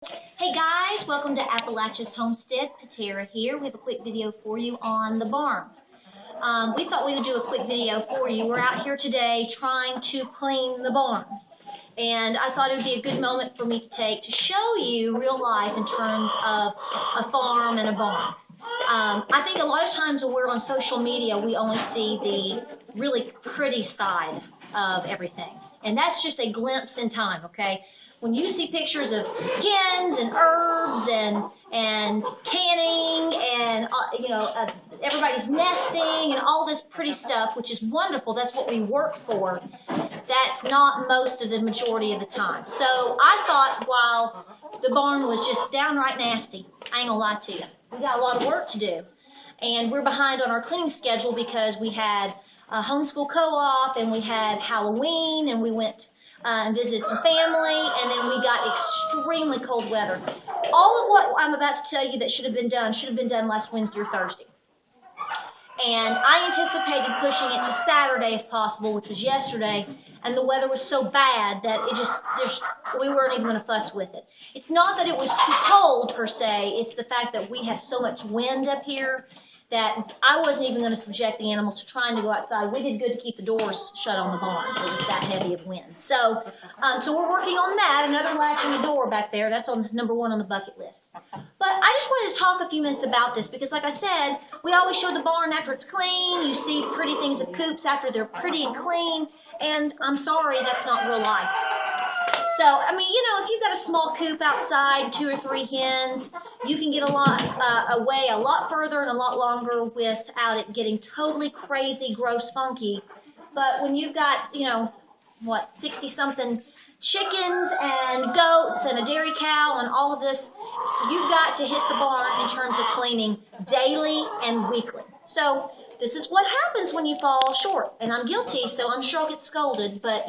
Hey guys, welcome to Appalachia's Homestead. Patera here. We have a quick video for you on the barn. We thought we would do a quick video for you. We're out here today trying to clean the barn. And I thought it would be a good moment for me to take to show you real life in terms of a farm and a barn. I think a lot of times when we're on social media, we only see the really pretty side of everything. And that's just a glimpse in time, okay? When you see pictures of hens and herbs and canning and everybody's nesting and all this pretty stuff, which is wonderful, that's what we work for, that's not most of the majority of the time. So I thought while the barn was just downright nasty, I ain't gonna lie to you, we got a lot of work to do. And we're behind on our cleaning schedule because we had a homeschool co-op and we had Halloween and we went and visited some family, and then we got extremely cold weather. All of what I'm about to tell you that should have been done last Wednesday or Thursday. And I anticipated pushing it to Saturday if possible, which was yesterday, and the weather was so bad that we weren't even going to fuss with it. It's not that it was too cold per se, it's the fact that we have so much wind up here that I wasn't even going to subject the animals to trying to go outside. We did good to keep the doors shut on the barn. It was that heavy of wind. So we're working on that. Another latch on the door back there. That's on number one on the bucket list. But I just wanted to talk a few minutes about this because, like I said, we always show the barn after it's clean. You see pretty things of coops after they're pretty and clean. And I'm sorry, that's not real life. So, I mean, if you've got a small coop outside, 2 or 3 hens, you can get away a lot further and a lot longer without it getting totally crazy, gross, funky. But when you've got, 60-something chickens and goats and a dairy cow and all of this, you've got to hit the barn in terms of cleaning daily and weekly. So this is what happens when you fall short. And I'm guilty, so I'm sure I'll get scolded, but,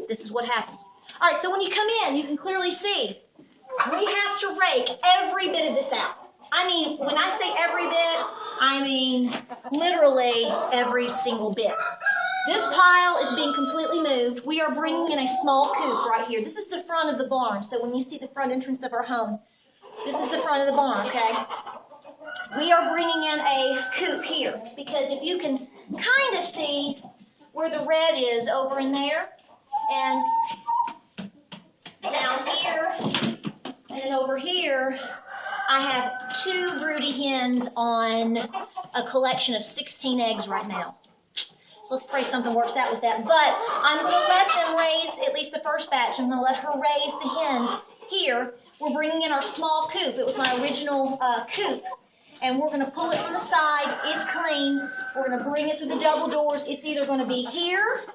this is what happens. All right, so when you come in, you can clearly see we have to rake every bit of this out. I mean, when I say every bit, I mean literally every single bit. This pile is being completely moved. We are bringing in a small coop right here. This is the front of the barn. So when you see the front entrance of our home, this is the front of the barn, okay? We are bringing in a coop here because if you can kind of see where the red is over in there and down here, and then over here, I have 2 broody hens on a collection of 16 eggs right now. So let's pray something works out with that. But I'm going to let them raise, at least the first batch, I'm going to let her raise the hens here. We're bringing in our small coop. It was my original coop. And we're going to pull it from the side. It's clean. We're going to bring it through the double doors. It's either going to be here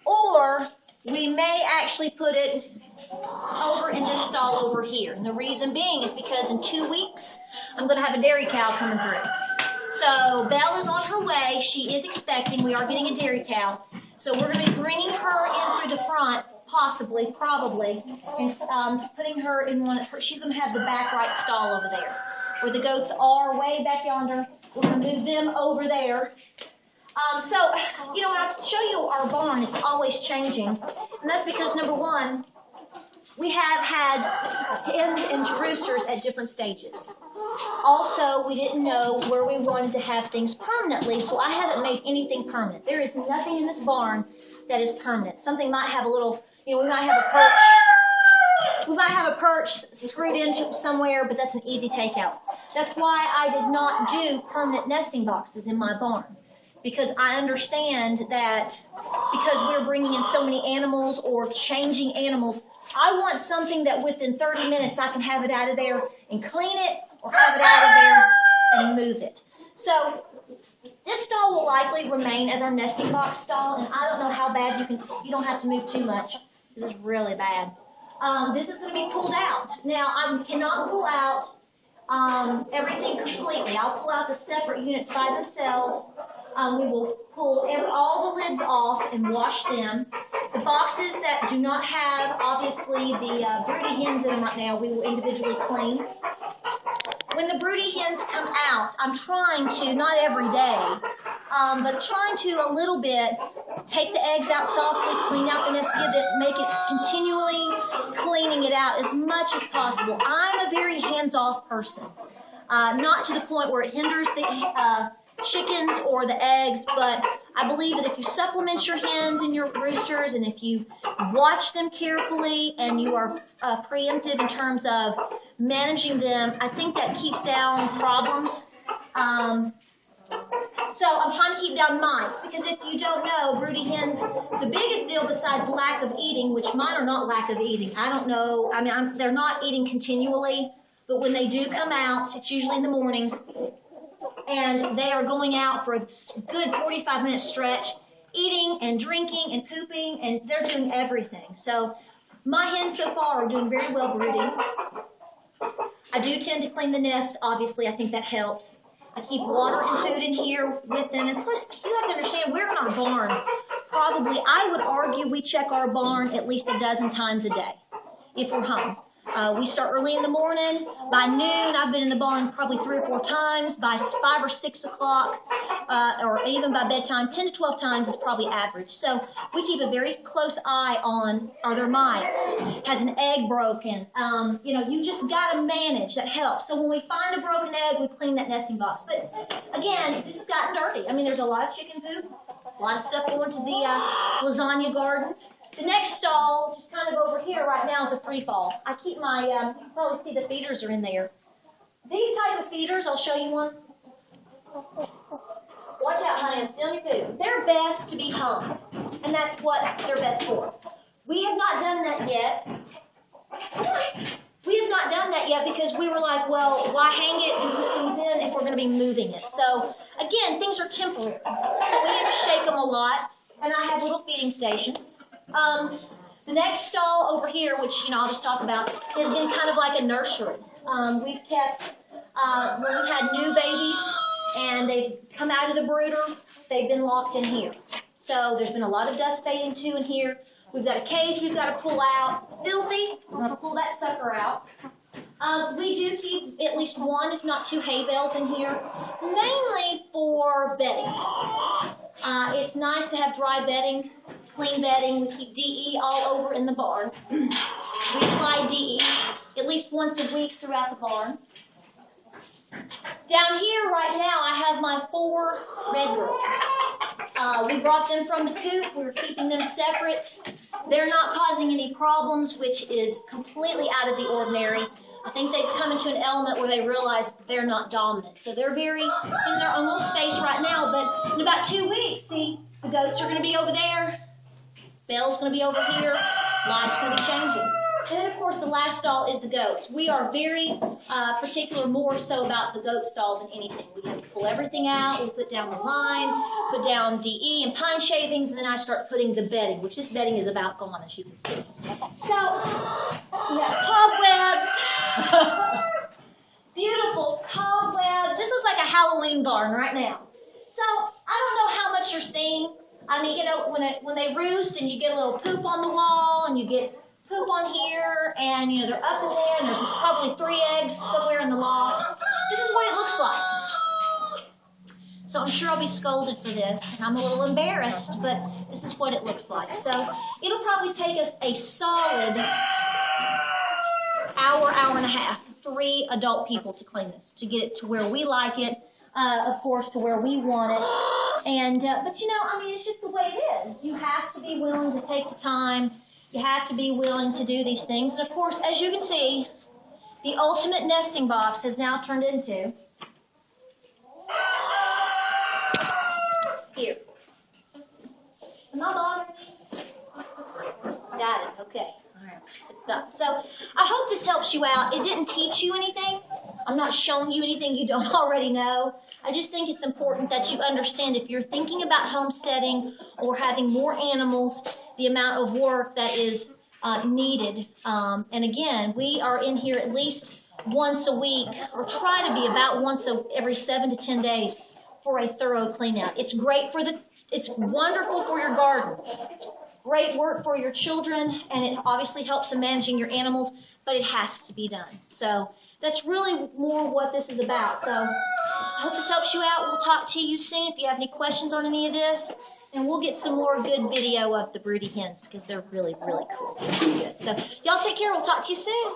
or we may actually put it over in this stall over here. And the reason being is because in 2 weeks, I'm going to have a dairy cow coming through. So Belle is on her way. She is expecting. We are getting a dairy cow. So we're going to be bringing her in through the front, possibly, probably, and putting her in she's going to have the back right stall over there, where the goats are way back yonder. We're going to move them over there. So, when I show you our barn, it's always changing. And that's because, number one, we have had hens and roosters at different stages. Also, we didn't know where we wanted to have things permanently, so I haven't made anything permanent. There is nothing in this barn that is permanent. Something might have a little, we might have a perch. We might have a perch screwed into somewhere, but that's an easy takeout. That's why I did not do permanent nesting boxes in my barn. Because I understand that because we're bringing in so many animals or changing animals, I want something that within 30 minutes I can have it out of there and clean it or have it out of there and move it. So this stall will likely remain as our nesting box stall, and I don't know how bad you don't have to move too much. This is really bad. This is going to be pulled out. Now, I cannot pull out everything completely. I'll pull out the separate units by themselves. We will pull all the lids off and wash them. The boxes that do not have, obviously, the broody hens in them right now, we will individually clean. When the broody hens come out, I'm trying to, not every day, but trying to a little bit take the eggs out softly, clean out the nest, make it continually cleaning it out as much as possible. I'm a very hands-off person, not to the point where it hinders the chickens or the eggs, but I believe that if you supplement your hens and your roosters, and if you watch them carefully and you are preemptive in terms of managing them, I think that keeps down problems. So I'm trying to keep down mites, because if you don't know, broody hens, the biggest deal besides lack of eating, which mine are not lack of eating, I don't know, I mean, they're not eating continually, but when they do come out, it's usually in the mornings, and they are going out for a good 45-minute stretch, eating and drinking and pooping, and they're doing everything. So my hens so far are doing very well brooding. I do tend to clean the nest, obviously, I think that helps. I keep water and food in here with them, and plus, you have to understand, we're in our barn. Probably, I would argue we check our barn at least a dozen times a day, if we're home. We start early in the morning. By noon, I've been in the barn probably 3 or 4 times. By 5 or 6 o'clock, or even by bedtime, 10 to 12 times is probably average. So we keep a very close eye on, are there mites? Has an egg broken? You know, you just got to manage. That helps. So when we find a broken egg, we clean that nesting box. But again, this has gotten dirty. I mean, there's a lot of chicken poop, a lot of stuff going to the lasagna garden. The next stall, just kind of over here right now, is a free fall. I keep my, you can probably see the feeders are in there. These type of feeders, I'll show you one. Watch out, honey, I'm stealing your food. They're best to be hung, and that's what they're best for. We have not done that yet. We have not done that yet because we were like, well, why hang it and put things in if we're going to be moving it? So, again, things are temporary. So we need to shake them a lot, and I have little feeding stations. The next stall over here, which, you know, I'll just talk about, has been kind of like a nursery. We've kept, when we've had new babies and they've come out of the brooder, they've been locked in here. So there's been a lot of dust fading too in here. We've got a cage we've got to pull out. It's filthy. I'm going to pull that sucker out. We do keep at least 1, if not 2 hay bales in here, mainly for bedding. It's nice to have dry bedding, clean bedding. We keep DE all over in the barn. We apply DE at least once a week throughout the barn. Down here right now, I have my 4 red girls. We brought them from the coop. We were keeping them separate. They're not causing any problems, which is completely out of the ordinary. I think they've come into an element where they realize that they're not dominant. So they're very in their own little space right now, but in about 2 weeks, see, the goats are going to be over there, Belle's going to be over here, Life's going to be changing. And then, of course, the last stall is the goats. We are very particular, more so about the goat stall than anything. We have to pull everything out. We put down the line, put down DE and pine shavings, and then I start putting the bedding, which this bedding is about gone, as you can see. So, we have cobwebs. Beautiful cobwebs. This looks like a Halloween barn right now. So, I don't know how much you're seeing. I mean, you know, when they roost and you get a little poop on the wall and you get poop on here, and you know they're up in there, and there's probably 3 eggs somewhere in the loft. This is what it looks like. So I'm sure I'll be scolded for this, and I'm a little embarrassed, but this is what it looks like. So it'll probably take us a solid hour, hour and a half, 3 adult people to clean this, to get it to where we like it, of course, to where we want it. And but you know, I mean, it's just the way it is. You have to be willing to take the time. You have to be willing to do these things. And of course, as you can see, the ultimate nesting box has now turned into here. Am I bothering you? Got it. Okay. All right. It's got. So I hope this helps you out. It didn't teach you anything. I'm not showing you anything you don't already know. I just think it's important that you understand if you're thinking about homesteading or having more animals, the amount of work that is needed. And again, we are in here at least once a week, or try to be about once every 7 to 10 days for a thorough clean out. It's great for it's wonderful for your garden. Great work for your children, and it obviously helps in managing your animals, but it has to be done. So that's really more what this is about. So I hope this helps you out. We'll talk to you soon. If you have any questions on any of this, And we'll get some more good video of the broody hens because they're really, really cool. Good. So y'all take care. We'll talk to you soon.